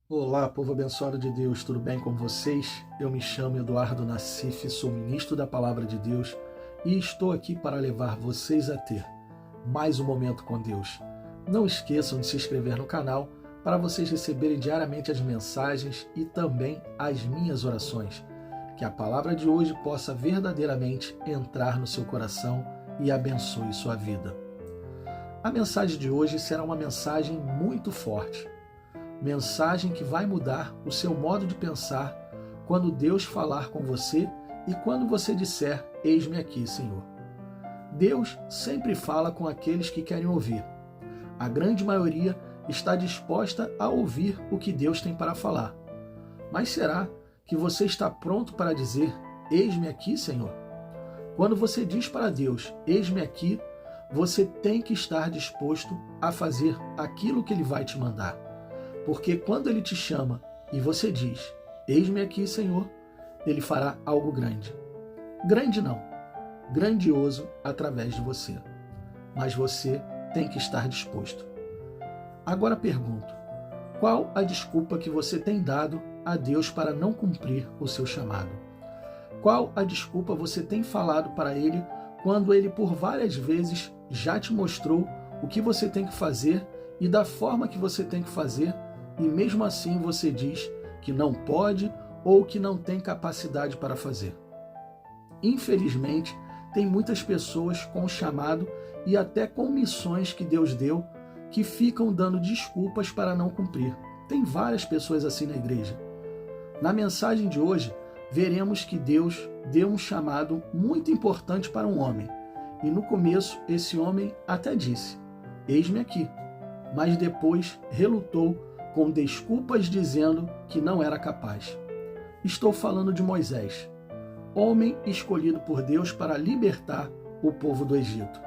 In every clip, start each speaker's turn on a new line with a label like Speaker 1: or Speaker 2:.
Speaker 1: Olá, povo abençoado de Deus, tudo bem com vocês? Eu me chamo Eduardo Nassif, sou ministro da Palavra de Deus e estou aqui para levar vocês a ter mais um momento com Deus. Não esqueçam de se inscrever no canal para vocês receberem diariamente as mensagens e também as minhas orações. Que a palavra de hoje possa verdadeiramente entrar no seu coração e abençoe sua vida. A mensagem de hoje será uma mensagem muito forte. Mensagem que vai mudar o seu modo de pensar quando Deus falar com você e quando você disser, eis-me aqui, Senhor. Deus sempre fala com aqueles que querem ouvir. A grande maioria está disposta a ouvir o que Deus tem para falar. Mas será que você está pronto para dizer, eis-me aqui, Senhor? Quando você diz para Deus, eis-me aqui, você tem que estar disposto a fazer aquilo que Ele vai te mandar. Porque quando Ele te chama e você diz, eis-me aqui, Senhor, Ele fará algo grande. Grande não, grandioso através de você. Mas você tem que estar disposto. Agora pergunto, qual a desculpa que você tem dado a Deus para não cumprir o seu chamado? Qual a desculpa você tem falado para Ele quando Ele por várias vezes já te mostrou o que você tem que fazer e da forma que você tem que fazer, e mesmo assim você diz que não pode ou que não tem capacidade para fazer? Infelizmente, tem muitas pessoas com chamado e até com missões que Deus deu que ficam dando desculpas para não cumprir. Tem várias pessoas assim na igreja. Na mensagem de hoje, veremos que Deus deu um chamado muito importante para um homem. E no começo, esse homem até disse, eis-me aqui. Mas depois relutou com desculpas dizendo que não era capaz. Estou falando de Moisés, homem escolhido por Deus para libertar o povo do Egito.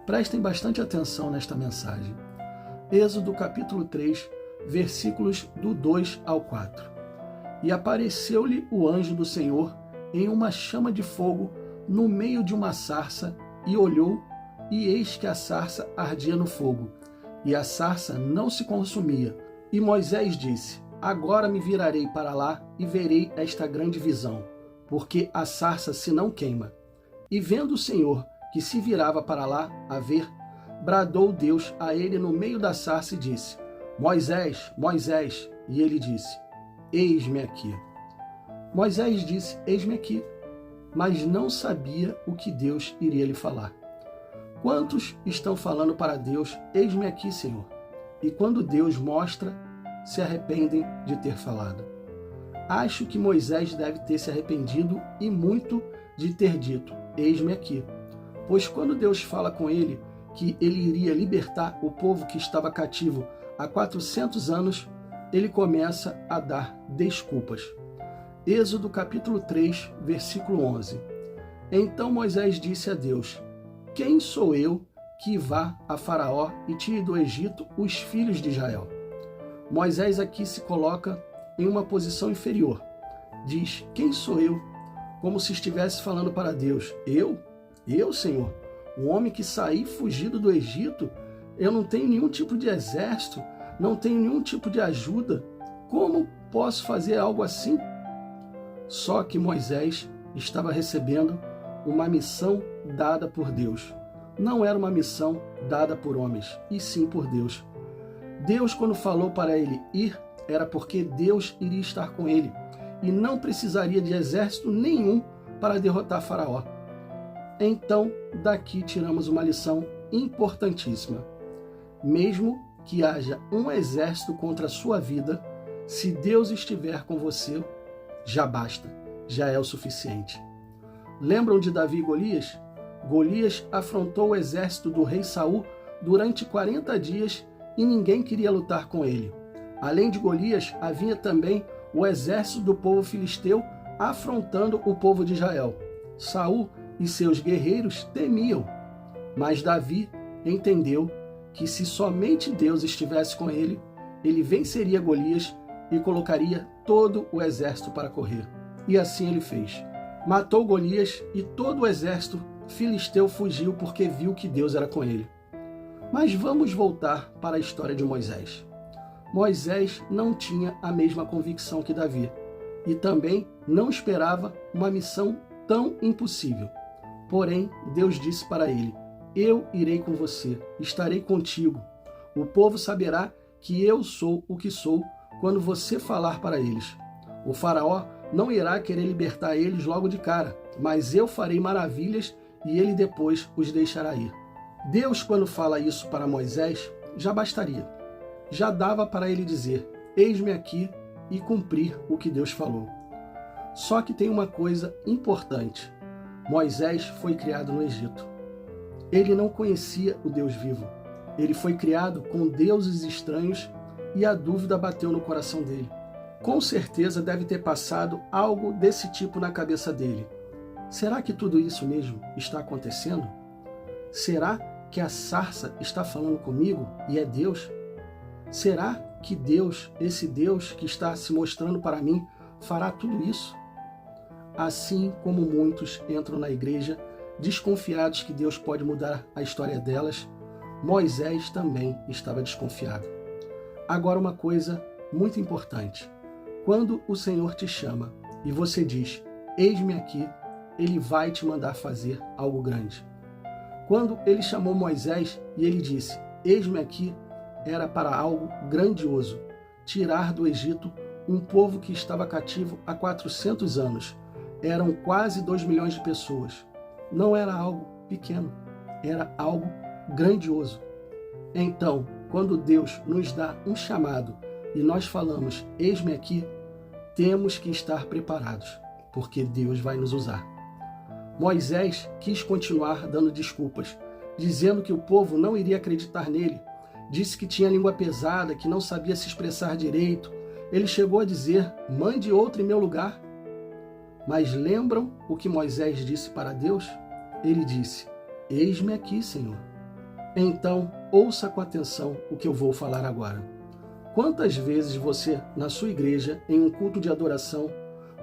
Speaker 1: Prestem bastante atenção nesta mensagem. Êxodo capítulo 3, versículos do 2 ao 4. E apareceu-lhe o anjo do Senhor em uma chama de fogo no meio de uma sarça, e olhou, e eis que a sarça ardia no fogo, e a sarça não se consumia. E Moisés disse, agora me virarei para lá e verei esta grande visão, porque a sarça se não queima. E vendo o Senhor que se virava para lá a ver, bradou Deus a ele no meio da sarça e disse, Moisés, Moisés, e ele disse, eis-me aqui. Moisés disse, eis-me aqui, mas não sabia o que Deus iria lhe falar. Quantos estão falando para Deus, eis-me aqui, Senhor? E quando Deus mostra, se arrependem de ter falado. Acho que Moisés deve ter se arrependido e muito de ter dito, eis-me aqui. Pois quando Deus fala com ele que ele iria libertar o povo que estava cativo há 400 anos, ele começa a dar desculpas. Êxodo capítulo 3, versículo 11. Então Moisés disse a Deus, quem sou eu que vá a Faraó e tire do Egito os filhos de Israel? Moisés aqui se coloca em uma posição inferior. Diz, quem sou eu? Como se estivesse falando para Deus. Eu, Senhor, o homem que saí fugido do Egito, eu não tenho nenhum tipo de exército, não tenho nenhum tipo de ajuda. Como posso fazer algo assim? Só que Moisés estava recebendo uma missão dada por Deus. Não era uma missão dada por homens, e sim por Deus. Deus, quando falou para ele ir, era porque Deus iria estar com ele e não precisaria de exército nenhum para derrotar Faraó. Então, daqui tiramos uma lição importantíssima. Mesmo que haja um exército contra a sua vida, se Deus estiver com você, já basta, já é o suficiente. Lembram de Davi e Golias? Golias afrontou o exército do rei Saul durante 40 dias e ninguém queria lutar com ele. Além de Golias, havia também o exército do povo filisteu afrontando o povo de Israel. Saul e seus guerreiros temiam, mas Davi entendeu que se somente Deus estivesse com ele, ele venceria Golias e colocaria todo o exército para correr. E assim ele fez. Matou Golias e todo o exército filisteu fugiu porque viu que Deus era com ele. Mas vamos voltar para a história de Moisés. Moisés não tinha a mesma convicção que Davi e também não esperava uma missão tão impossível. Porém, Deus disse para ele: eu irei com você, estarei contigo. O povo saberá que eu sou o que sou quando você falar para eles. O faraó não irá querer libertar eles logo de cara, mas eu farei maravilhas e ele depois os deixará ir. Deus, quando fala isso para Moisés, já bastaria. Já dava para ele dizer: eis-me aqui, e cumprir o que Deus falou. Só que tem uma coisa importante. Moisés foi criado no Egito. Ele não conhecia o Deus vivo. Ele foi criado com deuses estranhos e a dúvida bateu no coração dele. Com certeza deve ter passado algo desse tipo na cabeça dele. Será que tudo isso mesmo está acontecendo? Será que a sarça está falando comigo e é Deus? Será que Deus, esse Deus que está se mostrando para mim, fará tudo isso? Assim como muitos entram na igreja desconfiados que Deus pode mudar a história delas, Moisés também estava desconfiado. Agora, uma coisa muito importante. Quando o Senhor te chama e você diz: eis-me aqui, Ele vai te mandar fazer algo grande. Quando Ele chamou Moisés e Ele disse: eis-me aqui, era para algo grandioso, tirar do Egito um povo que estava cativo há 400 anos. Eram quase 2 milhões de pessoas. Não era algo pequeno, era algo grandioso. Então, quando Deus nos dá um chamado e nós falamos: eis-me aqui, temos que estar preparados, porque Deus vai nos usar. Moisés quis continuar dando desculpas, dizendo que o povo não iria acreditar nele. Disse que tinha língua pesada, que não sabia se expressar direito. Ele chegou a dizer: mande outro em meu lugar. Mas lembram o que Moisés disse para Deus? Ele disse: eis-me aqui, Senhor. Então, ouça com atenção o que eu vou falar agora. Quantas vezes você, na sua igreja, em um culto de adoração,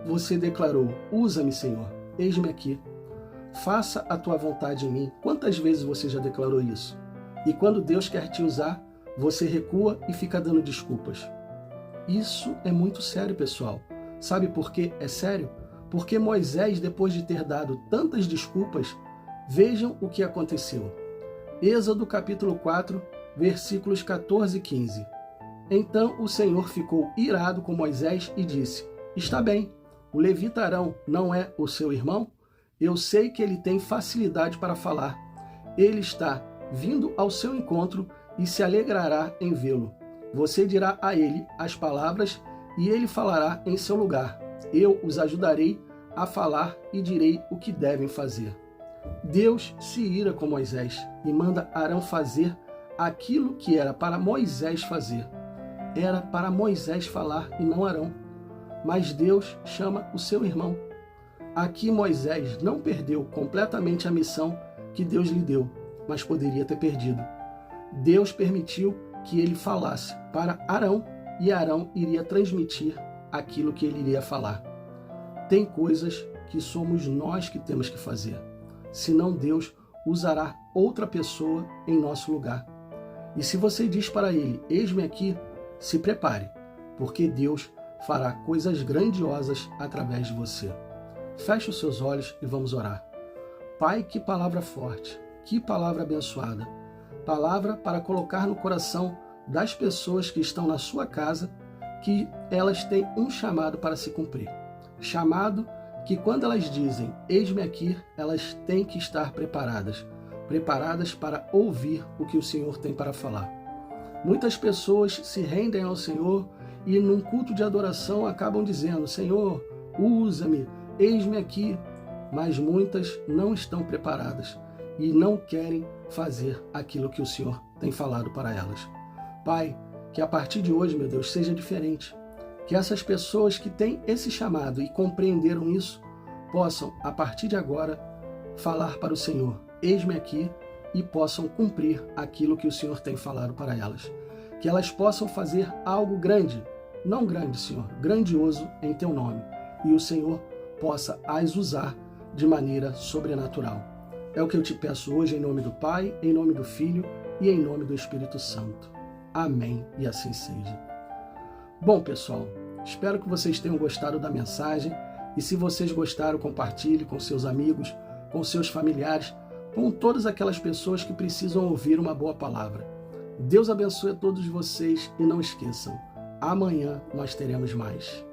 Speaker 1: você declarou: usa-me, Senhor, eis-me aqui. Faça a tua vontade em mim. Quantas vezes você já declarou isso? E quando Deus quer te usar, você recua e fica dando desculpas. Isso é muito sério, pessoal. Sabe por que é sério? Porque Moisés, depois de ter dado tantas desculpas, vejam o que aconteceu. Êxodo capítulo 4, versículos 14 e 15. Então o Senhor ficou irado com Moisés e disse: está bem, o levita Arão não é o seu irmão? Eu sei que ele tem facilidade para falar. Ele está vindo ao seu encontro e se alegrará em vê-lo. Você dirá a ele as palavras e ele falará em seu lugar. Eu os ajudarei a falar e direi o que devem fazer. Deus se ira com Moisés e manda Arão fazer aquilo que era para Moisés fazer. Era para Moisés falar e não Arão. Mas Deus chama o seu irmão. Aqui Moisés não perdeu completamente a missão que Deus lhe deu, mas poderia ter perdido. Deus permitiu que ele falasse para Arão e Arão iria transmitir aquilo que ele iria falar. Tem coisas que somos nós que temos que fazer, senão Deus usará outra pessoa em nosso lugar. E se você diz para ele: eis-me aqui, se prepare, porque Deus fará coisas grandiosas através de você. Feche os seus olhos e vamos orar. Pai, que palavra forte, que palavra abençoada. Palavra para colocar no coração das pessoas que estão na sua casa, que elas têm um chamado para se cumprir. Chamado que quando elas dizem: eis-me aqui, elas têm que estar preparadas. Preparadas para ouvir o que o Senhor tem para falar. Muitas pessoas se rendem ao Senhor e num culto de adoração acabam dizendo: Senhor, usa-me, eis-me aqui. Mas muitas não estão preparadas e não querem fazer aquilo que o Senhor tem falado para elas. Pai, que a partir de hoje, meu Deus, seja diferente. Que essas pessoas que têm esse chamado e compreenderam isso, possam, a partir de agora, falar para o Senhor: eis-me aqui, e possam cumprir aquilo que o Senhor tem falado para elas. Que elas possam fazer algo grande, não grande, Senhor, grandioso em Teu nome, e o Senhor possa as usar de maneira sobrenatural. É o que eu te peço hoje em nome do Pai, em nome do Filho e em nome do Espírito Santo. Amém, e assim seja. Bom, pessoal, espero que vocês tenham gostado da mensagem e se vocês gostaram, compartilhe com seus amigos, com seus familiares, com todas aquelas pessoas que precisam ouvir uma boa palavra. Deus abençoe a todos vocês e não esqueçam, amanhã nós teremos mais.